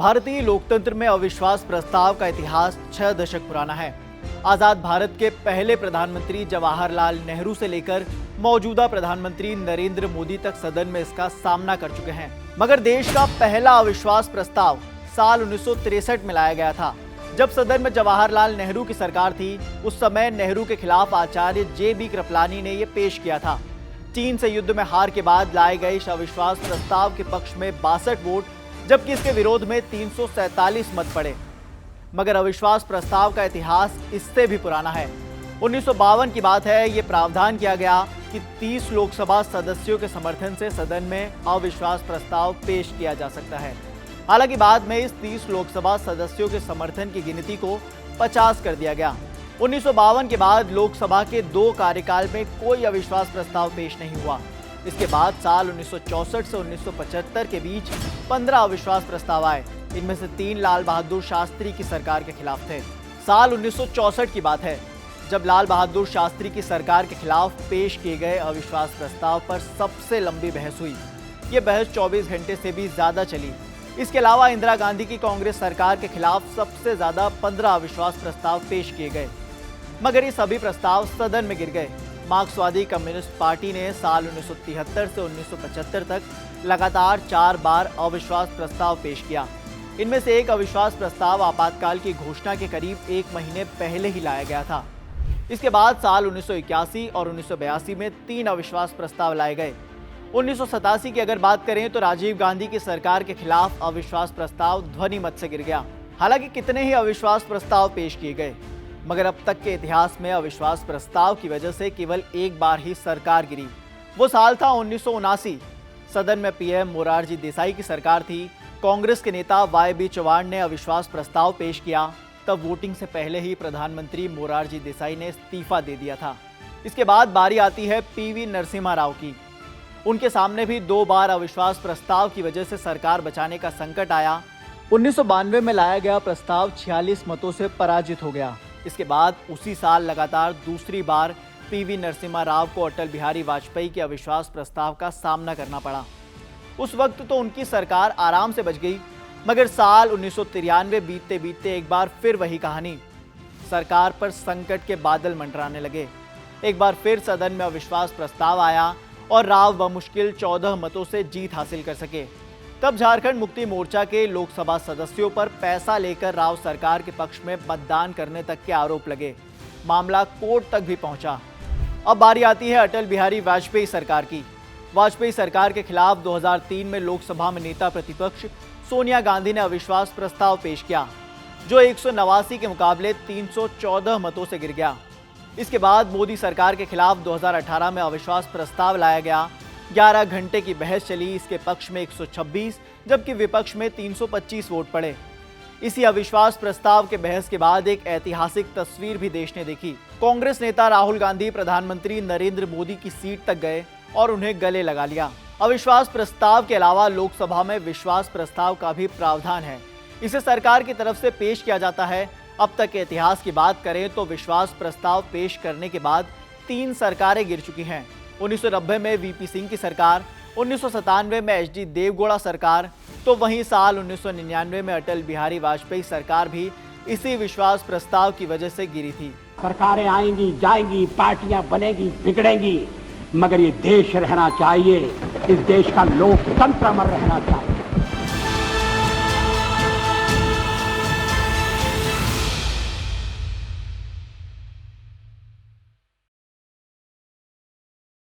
भारतीय लोकतंत्र में अविश्वास प्रस्ताव का इतिहास 6 दशक पुराना है। आजाद भारत के पहले प्रधानमंत्री जवाहरलाल नेहरू से लेकर मौजूदा प्रधानमंत्री नरेंद्र मोदी तक सदन में इसका सामना कर चुके हैं। मगर देश का पहला अविश्वास प्रस्ताव साल 1963 में लाया गया था, जब सदन में जवाहरलाल नेहरू की सरकार थी। उस समय नेहरू के खिलाफ आचार्य जे.बी. कृपलानी ने यह पेश किया था। चीन से युद्ध में हार के बाद लाए गए इस अविश्वास प्रस्ताव के पक्ष में 62 वोट, जबकि इसके विरोध में 347 मत पड़े। मगर अविश्वास प्रस्ताव का इतिहास इससे भी पुराना है। 1952 की बात है। ये प्रावधान किया गया कि 30 लोकसभा सदस्यों के समर्थन से सदन में अविश्वास प्रस्ताव पेश किया जा सकता है। हालांकि बाद में इस 30 लोकसभा सदस्यों के समर्थन की गिनती को 50 कर दिया गया। 1952 के बाद लोकसभा के 2 कार्यकाल में कोई अविश्वास प्रस्ताव पेश नहीं हुआ। इसके बाद साल 1964 से 1975 के बीच 15 अविश्वास प्रस्ताव आए। इनमें से 3 लाल बहादुर शास्त्री की सरकार के खिलाफ थे। साल 1964 की बात है, जब लाल बहादुर शास्त्री की सरकार के खिलाफ पेश किए गए अविश्वास प्रस्ताव पर सबसे लंबी बहस हुई। ये बहस 24 घंटे से भी ज्यादा चली। इसके अलावा इंदिरा गांधी की कांग्रेस सरकार के खिलाफ सबसे ज्यादा 15 अविश्वास प्रस्ताव पेश किए गए, मगर ये सभी प्रस्ताव सदन में गिर गए। मार्क्सवादी कम्युनिस्ट पार्टी ने साल 1973 से 1975 तक लगातार 4 बार अविश्वास प्रस्ताव पेश किया। इनमें से एक अविश्वास प्रस्ताव आपातकाल की घोषणा के करीब 1 महीने पहले ही लाया गया था। इसके बाद साल 1981 और 1982 में 3 अविश्वास प्रस्ताव लाए गए। 1987 की अगर बात करें तो राजीव गांधी की सरकार के खिलाफ अविश्वास प्रस्ताव ध्वनि मत से गिर गया। हालांकि कितने ही अविश्वास प्रस्ताव पेश किए गए, मगर अब तक के इतिहास में अविश्वास प्रस्ताव की वजह से केवल एक बार ही सरकार गिरी। वो साल था 1979। सदन में पीएम मोरारजी देसाई की सरकार थी। कांग्रेस के नेता वाई.बी. चौहान ने अविश्वास प्रस्ताव पेश किया। तब वोटिंग से पहले ही प्रधानमंत्री मोरारजी देसाई ने इस्तीफा दे दिया था। इसके बाद बारी आती है पी.वी. नरसिम्हा राव की। उनके सामने भी 2 बार अविश्वास प्रस्ताव की वजह से सरकार बचाने का संकट आया। 1992 में लाया गया प्रस्ताव 46 मतों से पराजित हो गया। इसके बाद उसी साल लगातार दूसरी बार पी.वी. नरसिम्हा राव को अटल बिहारी वाजपेयी के अविश्वास प्रस्ताव का सामना करना पड़ा। उस वक्त तो उनकी सरकार आराम से बच गई, मगर साल 1993 बीतते बीतते एक बार फिर वही कहानी। सरकार पर संकट के बादल मंडराने लगे। एक बार फिर सदन में अविश्वास प्रस्ताव आया और राव बमुश्किल 14 मतों से जीत हासिल कर सके। तब झारखंड मुक्ति मोर्चा के लोकसभा सदस्यों पर पैसा लेकर राव सरकार के पक्ष में मतदान करने तक के आरोप लगे। मामला कोर्ट तक भी पहुंचा। अब बारी आती है अटल बिहारी वाजपेयी सरकार की। वाजपेयी सरकार के खिलाफ 2003 में लोकसभा में नेता प्रतिपक्ष सोनिया गांधी ने अविश्वास प्रस्ताव पेश किया, जो 189 के मुकाबले 314 मतों से गिर गया। इसके बाद मोदी सरकार के खिलाफ 2018 में अविश्वास प्रस्ताव लाया गया। 11 घंटे की बहस चली। इसके पक्ष में 126, जबकि विपक्ष में 325 वोट पड़े। इसी अविश्वास प्रस्ताव के बहस के बाद एक ऐतिहासिक तस्वीर भी देश ने देखी। कांग्रेस नेता राहुल गांधी प्रधानमंत्री नरेंद्र मोदी की सीट तक गए और उन्हें गले लगा लिया। अविश्वास प्रस्ताव के अलावा लोकसभा में विश्वास प्रस्ताव का भी प्रावधान है। इसे सरकार की तरफ से पेश किया जाता है। अब तक के इतिहास की बात करें तो विश्वास प्रस्ताव पेश करने के बाद 3 सरकारें गिर चुकी हैं। 1990 में वी.पी. सिंह की सरकार, 1997 में एच.डी. देवगौड़ा सरकार, तो वहीं साल 1999 में अटल बिहारी वाजपेयी सरकार भी इसी विश्वास प्रस्ताव की वजह से गिरी थी। सरकारें आएंगी जाएंगी, पार्टियां बनेगी बिगड़ेंगी, मगर ये देश रहना चाहिए। इस देश का लोकतंत्र अमर रहना चाहिए।